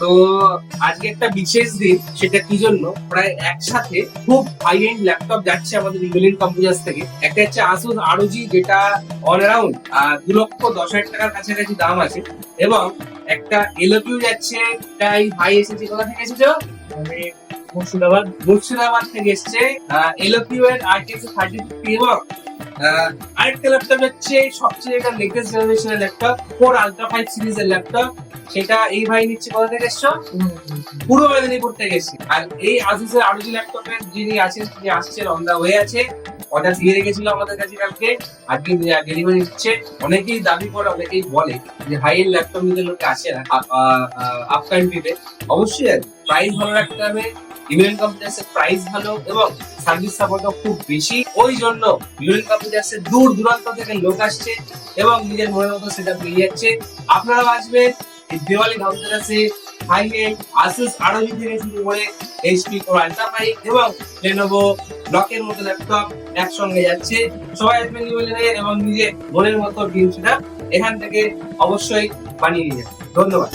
তো আজকে একটা বিশেষ দিন, সেটা কি জন্য প্রায় একসাথে খুব হাই এন্ড ল্যাপটপ যাচ্ছে আমাদের ইউনিয়ন কম্পিউটার্স থেকে। একটা হচ্ছে আসুস ROG, যেটা অল অ্যারাউন্ড 2,10,000 টাকার কাছাকাছি দাম আছে, এবং একটা এলপিইউ যাচ্ছে। তাই ভাই এসেছে, কোথা থেকে এসেছো? আমি মুর্শিদাবাদ থেকে এসছে। এলপিইউ এর RTX 3050, এবং আরেকটা ল্যাপটপ হচ্ছে সবচেয়ে একটা লেটেস্ট জেনারেশনের ল্যাপটপ, 4 আলট্রা 5 সিরিজের ল্যাপটপ। সেটা এই ভাই নিচ্ছে। কোথা থেকে এসছো? পূর্ব মেদিনীপুর থেকে এসেছি। আর এই আসুসের ROG ল্যাপটপের যিনি আছেন, তিনি আসছেন, অন দা ওয়ে আছে। অর্ডার দিয়ে রেখেছিল আমাদের কাছে কালকে, আজকে ডেলিভারি দিচ্ছে। অনেকেই দাবি করে, অনেকেই বলে যে হাই এন্ড ল্যাপটপ নিতে লোকে আসে না আপ কান্ট্রিতে। অবশ্যই আছে, প্রাইস ভালো রাখতে হবে। ইউনিয়ন কম্পিউটার্স এর প্রাইস ভালো এবং সার্ভিস সাপোর্টও খুব বেশি। ওই জন্য ইউনিয়ন কম্পিউটার্স এর দূর দূরান্ত থেকে লোক আসছে এবং নিজের মনের মতো সেটা পেয়ে যাচ্ছে। আপনারাও আসবেন। এই দিওয়ালি ধামসারাসে হাই এন্ড আসুস ROG থেকে শুরু করে HP Core Ultra 5 এবং Lenovo ব্লকের মতো ল্যাপটপ একসঙ্গে যাচ্ছে। সবাই আসবেন নিয়ে এবং নিজের মনের মতো জিনিসটা এখান থেকে অবশ্যই বানিয়ে নিয়ে যাবেন। ধন্যবাদ।